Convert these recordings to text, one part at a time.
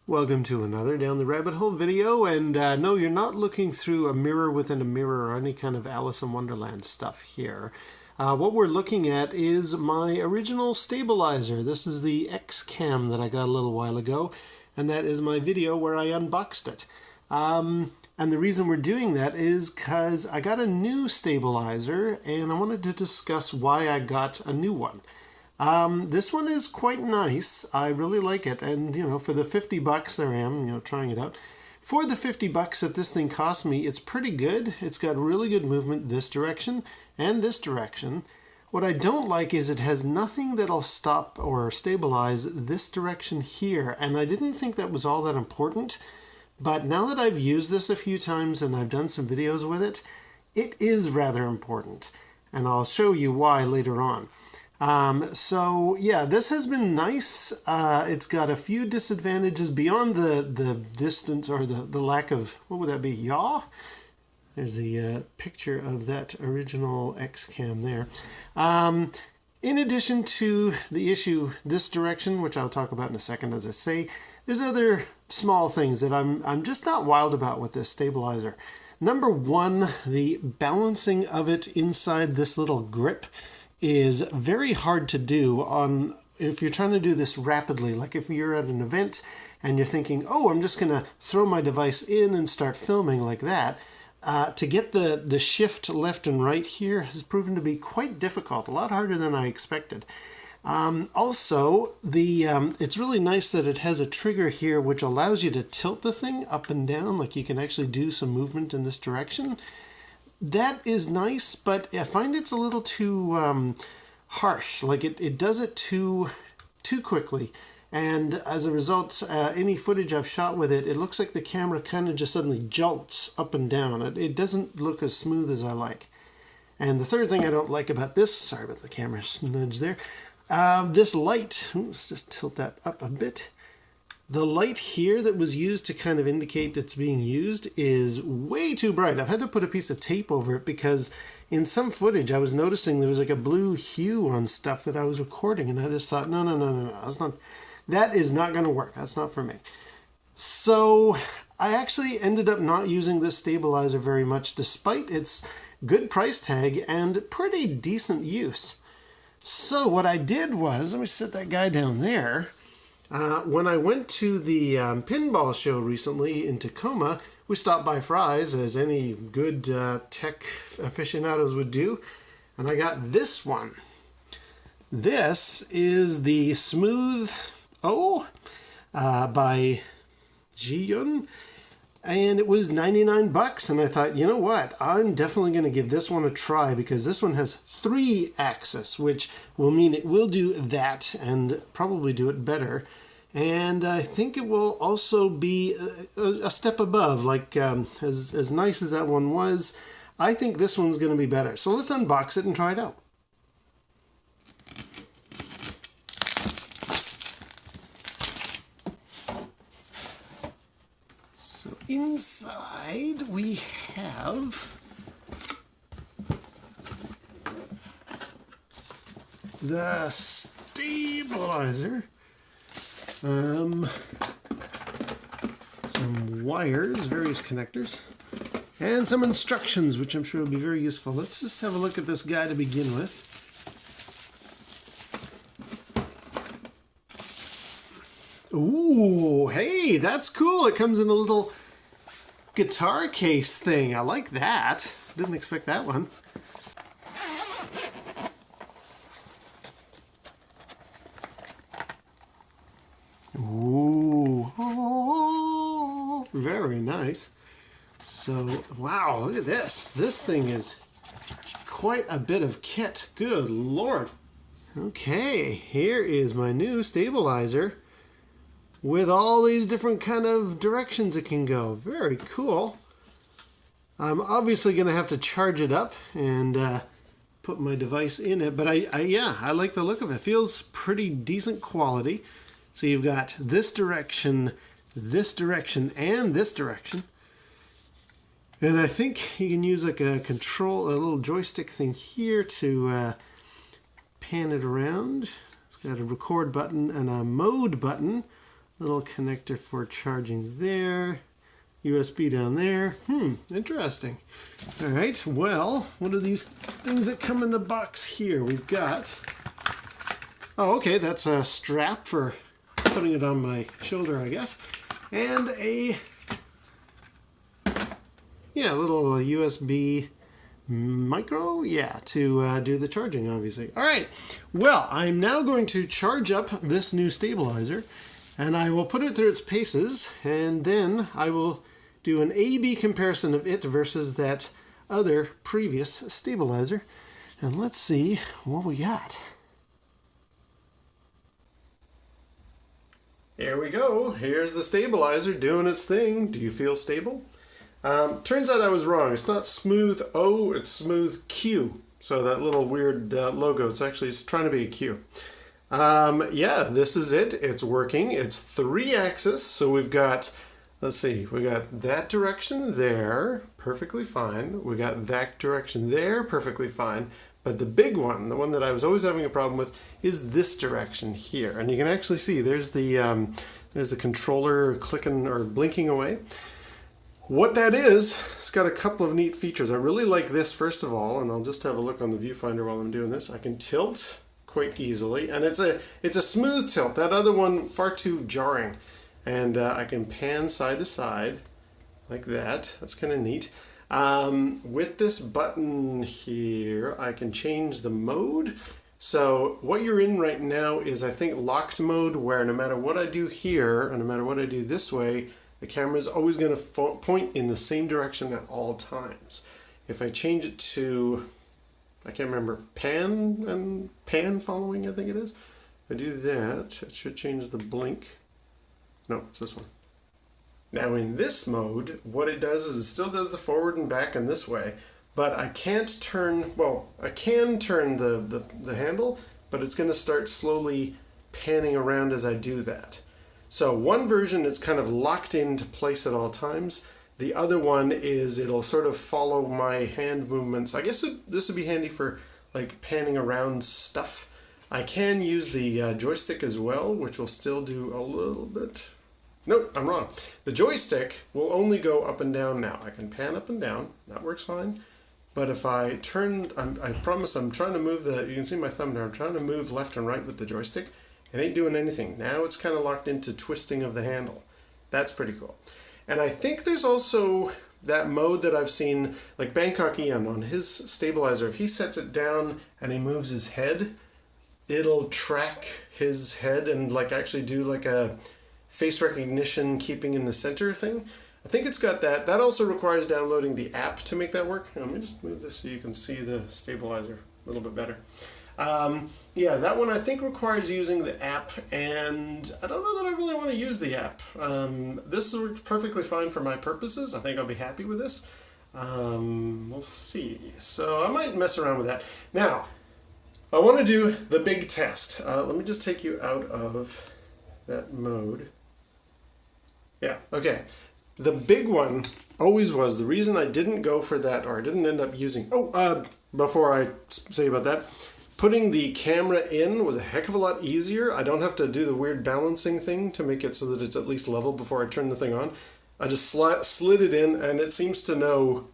Welcome to another Down the Rabbit Hole video, and no, you're not looking through a mirror within a mirror or any kind of Alice in Wonderland stuff here. What we're looking at is my original stabilizer. This is the X-Cam that I got a little while ago, and that is my video where I unboxed it. And the reason we're doing that is because I got a new stabilizer, and I wanted to discuss why I got a new one. This one is quite nice. I really like it, and for the 50 bucks there I am, trying it out. For the 50 bucks that this thing cost me, it's pretty good. It's got really good movement this direction and this direction. What I don't like is it has nothing that'll stop or stabilize this direction here, and I didn't think that was all that important. But now that I've used this a few times and I've done some videos with it, it is rather important, and I'll show you why later on. So yeah, this has been nice. It's got a few disadvantages beyond the distance or the lack of, what would that be, yaw? There's the picture of that original X-Cam there. In addition to the issue this direction, which I'll talk about in a second as I say, there's other small things that I'm just not wild about with this stabilizer. Number one, the balancing of it inside this little grip is very hard to do if you're trying to do this rapidly. Like if you're at an event and you're thinking, oh, I'm just going to throw my device in and start filming like that. To get the shift left and right here has proven to be quite difficult, a lot harder than I expected. Also, it's really nice that it has a trigger here which allows you to tilt the thing up and down, like you can actually do some movement in this direction. That is nice, but I find it's a little too harsh. Like it does it too quickly, and as a result, any footage I've shot with it, it looks like the camera kind of just suddenly jolts up and down. It doesn't look as smooth as I like. And the third thing I don't like about this, sorry about the camera nudge there, this light, let's just tilt that up a bit. The light here that was used to kind of indicate it's being used is way too bright. I've had to put a piece of tape over it because in some footage I was noticing there was like a blue hue on stuff that I was recording, and I just thought, no, that is not going to work. That's not for me. So I actually ended up not using this stabilizer very much despite its good price tag and pretty decent use. So what I did was, let me set that guy down there. When I went to the pinball show recently in Tacoma, we stopped by Fry's, as any good tech aficionados would do, and I got this one. This is the Smooth by Zhiyun, and it was 99 bucks, and I thought, you know what, I'm definitely going to give this one a try because this one has 3-axis, which will mean it will do that and probably do it better. And I think it will also be a step above, like as nice as that one was, I think this one's going to be better. So let's unbox it and try it out. So inside we have the stabilizer, some wires, various connectors, and some instructions, which I'm sure will be very useful. Let's just have a look at this guy to begin with. Ooh, hey, that's cool. It comes in a little guitar case thing. I like that. Didn't expect that one. Ooh, oh, very nice. So, wow, look at this. This thing is quite a bit of kit. Good Lord. Okay, here is my new stabilizer with all these different kind of directions it can go. Very cool. I'm obviously going to have to charge it up and put my device in it, but I like the look of it. It feels pretty decent quality. So you've got this direction, and this direction. And I think you can use like a little joystick thing here to pan it around. It's got a record button and a mode button Little connector for charging there. USB down there. Interesting. All right, well, what are these things that come in the box here? We've got, oh, okay, that's a strap for putting it on my shoulder, I guess. And a, yeah, little USB micro, yeah, to do the charging, obviously. All right, well, I'm now going to charge up this new stabilizer, and I will put it through its paces, and then I will do an A/B comparison of it versus that other previous stabilizer, and let's see what we got. Here we go. Here's the stabilizer doing its thing. Do you feel stable? Turns out I was wrong. It's not Smooth O, it's Smooth Q. So that little weird logo, it's trying to be a Q. Yeah, this is it. It's working. It's 3-axis, so we've got, let's see, we got that direction there, perfectly fine. We got that direction there, perfectly fine. But the big one, the one that I was always having a problem with, is this direction here. And you can actually see there's the controller clicking or blinking away. What that is, it's got a couple of neat features. I really like this, first of all, and I'll just have a look on the viewfinder while I'm doing this. I can tilt quite easily, and it's a smooth tilt. That other one, far too jarring. And I can pan side to side like that. That's kind of neat. With this button here, I can change the mode. So what you're in right now is, I think, locked mode, where no matter what I do here, and no matter what I do this way, the camera is always going to point in the same direction at all times. If I change it to, I can't remember, pan following, I think it is. If I do that, it should change the blink. No, it's this one. Now in this mode, what it does is it still does the forward and back in this way, but I can't turn, well, I can turn the handle, but it's going to start slowly panning around as I do that. So one version is kind of locked into place at all times. The other one is it'll sort of follow my hand movements. I guess this would be handy for like panning around stuff. I can use the joystick as well, which will still do a little bit. Nope, I'm wrong. The joystick will only go up and down now. I can pan up and down. That works fine. But if I turn, I promise I'm trying to move you can see my thumb there. I'm trying to move left and right with the joystick. It ain't doing anything. Now it's kind of locked into twisting of the handle. That's pretty cool. And I think there's also that mode that I've seen, like Bangkok Ian on his stabilizer. If he sets it down and he moves his head, it'll track his head and like actually do like a face recognition keeping in the center thing. I think it's got that. That also requires downloading the app to make that work. Let me just move this so you can see the stabilizer a little bit better. Yeah, that one I think requires using the app, and I don't know that I really want to use the app. This works perfectly fine for my purposes. I think I'll be happy with this. We'll see. So I might mess around with that. Now, I want to do the big test. Let me just take you out of that mode. Yeah, okay. The big one always was, the reason I didn't go for that, or I didn't end up using, before I say about that, putting the camera in was a heck of a lot easier. I don't have to do the weird balancing thing to make it so that it's at least level before I turn the thing on. I just slid it in, and it seems to know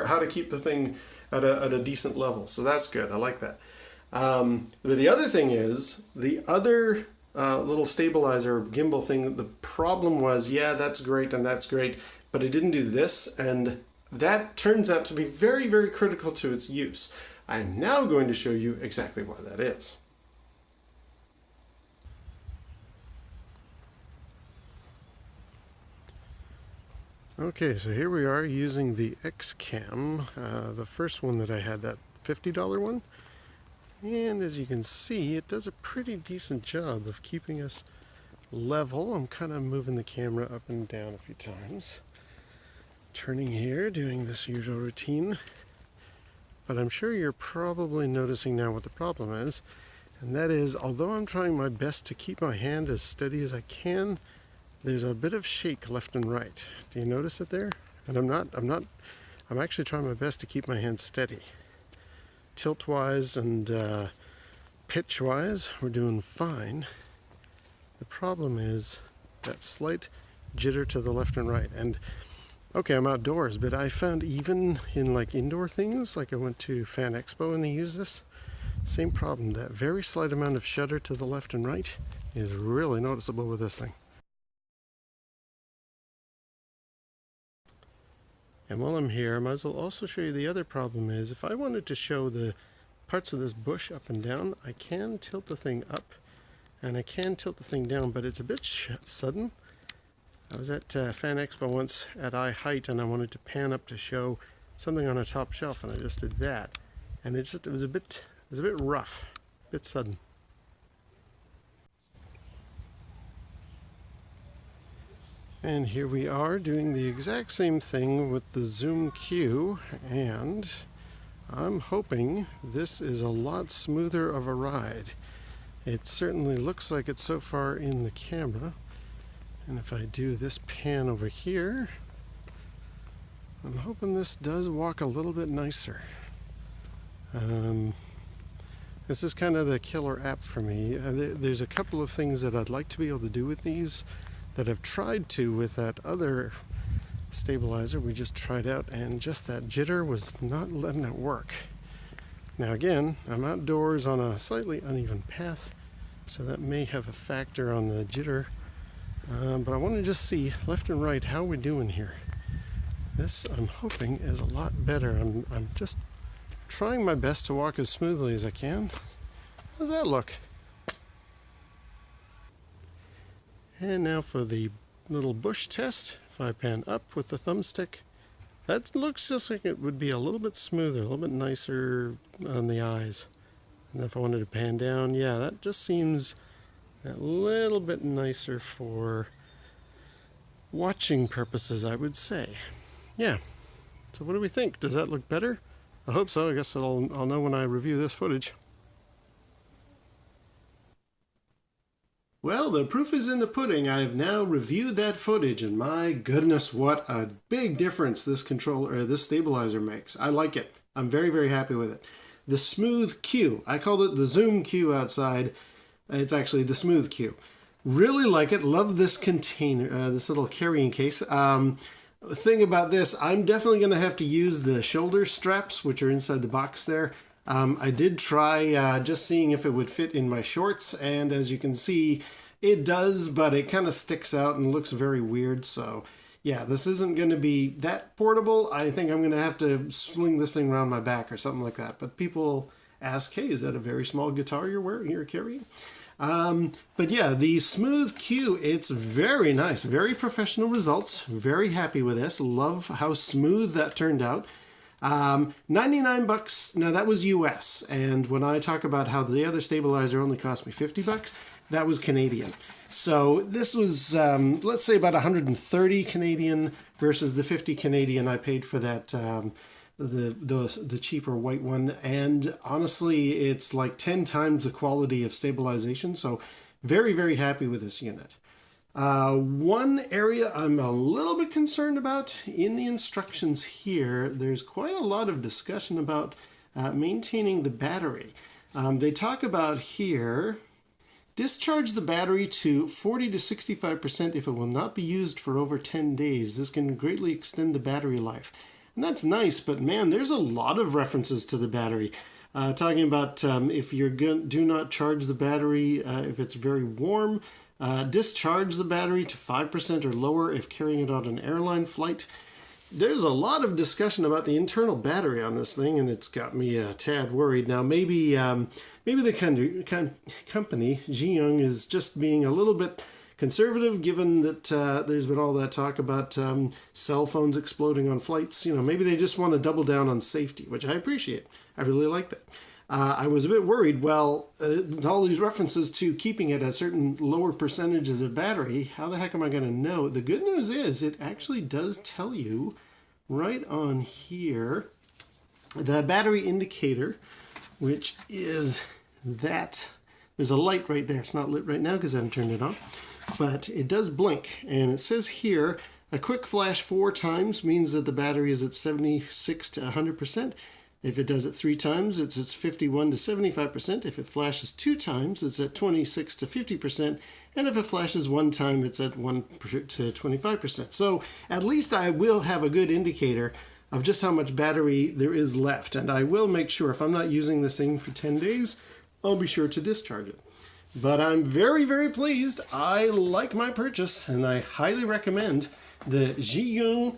how to keep the thing at a decent level. So that's good. I like that. But the other thing is, the other little stabilizer gimbal thing, the problem was, yeah, that's great and that's great, but it didn't do this, and that turns out to be very, very critical to its use. I'm now going to show you exactly why that is. Okay, so here we are using the X-Cam, the first one that I had, that $50 one. And as you can see, it does a pretty decent job of keeping us level. I'm kind of moving the camera up and down a few times. Turning here, doing this usual routine. But I'm sure you're probably noticing now what the problem is. And that is, although I'm trying my best to keep my hand as steady as I can, there's a bit of shake left and right. Do you notice it there? And I'm actually trying my best to keep my hand steady. Tilt-wise and pitch-wise, we're doing fine. The problem is that slight jitter to the left and right. And okay, I'm outdoors, but I found even in like indoor things, like I went to Fan Expo and they use this, same problem. That very slight amount of shudder to the left and right is really noticeable with this thing. And while I'm here, I might as well also show you the other problem is, if I wanted to show the parts of this bush up and down, I can tilt the thing up and I can tilt the thing down, but it's a bit sudden. I was at Fan Expo once at eye height and I wanted to pan up to show something on a top shelf, and I just did that. And it was a bit rough, a bit sudden. And here we are doing the exact same thing with the Zoom Q, and I'm hoping this is a lot smoother of a ride. It certainly looks like it so far in the camera. And if I do this pan over here, I'm hoping this does walk a little bit nicer. This is kind of the killer app for me. There's a couple of things that I'd like to be able to do with these that I've tried to with that other stabilizer we just tried out, and just that jitter was not letting it work. Now again, I'm outdoors on a slightly uneven path, so that may have a factor on the jitter, but I want to just see left and right how we're doing here. This, I'm hoping, is a lot better. I'm just trying my best to walk as smoothly as I can. How's that look? And now for the little bush test. If I pan up with the thumbstick, that looks just like it would be a little bit smoother, a little bit nicer on the eyes. And if I wanted to pan down, yeah, that just seems a little bit nicer for watching purposes, I would say. Yeah. So what do we think? Does that look better? I hope so. I guess I'll know when I review this footage. Well, the proof is in the pudding. I have now reviewed that footage, and my goodness, what a big difference this this stabilizer makes. I like it. I'm very, very happy with it. The Smooth Q. I called it the Zoom Q outside. It's actually the Smooth Q. Really like it. Love this container, this little carrying case. The thing about this, I'm definitely going to have to use the shoulder straps, which are inside the box there. I did try just seeing if it would fit in my shorts, and as you can see, it does, but it kind of sticks out and looks very weird. So yeah, this isn't going to be that portable. I think I'm going to have to sling this thing around my back or something like that. But people ask, hey, is that a very small guitar you're carrying? But yeah, the Smooth Q, it's very nice, very professional results. Very happy with this. Love how smooth that turned out. 99 bucks. Now that was US, and when I talk about how the other stabilizer only cost me 50 bucks, that was Canadian. So this was, let's say about 130 Canadian versus the 50 Canadian I paid for that, the cheaper white one. And honestly, it's like 10 times the quality of stabilization. So very, very happy with this unit. One area I'm a little bit concerned about in the instructions here, there's quite a lot of discussion about maintaining the battery. They talk about here, discharge the battery to 40 to 65% if it will not be used for over 10 days. This can greatly extend the battery life. And that's nice, but man, there's a lot of references to the battery. Talking about if you do not charge the battery if it's very warm, discharge the battery to 5% or lower if carrying it on an airline flight. There's a lot of discussion about the internal battery on this thing, and it's got me a tad worried. Now, maybe the company, Zhiyun, is just being a little bit conservative, given that there's been all that talk about cell phones exploding on flights. You know, maybe they just want to double down on safety, which I appreciate. I really like that. I was a bit worried, well, all these references to keeping it at certain lower percentages of battery, how the heck am I going to know? The good news is it actually does tell you right on here, the battery indicator, which is that. There's a light right there. It's not lit right now because I haven't turned it on, but it does blink. And it says here, a quick flash 4 times means that the battery is at 76 to 100%. If it does it 3 times, it's at 51 to 75%. If it flashes 2 times, it's at 26 to 50%. And if it flashes 1 time, it's at 1 to 25%. So at least I will have a good indicator of just how much battery there is left. And I will make sure if I'm not using this thing for 10 days, I'll be sure to discharge it. But I'm very, very pleased. I like my purchase, and I highly recommend the Zhiyun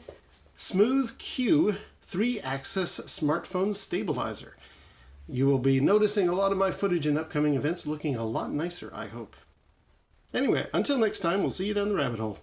Smooth Q 3-axis smartphone stabilizer. You will be noticing a lot of my footage in upcoming events looking a lot nicer, I hope. Anyway, until next time, we'll see you down the rabbit hole.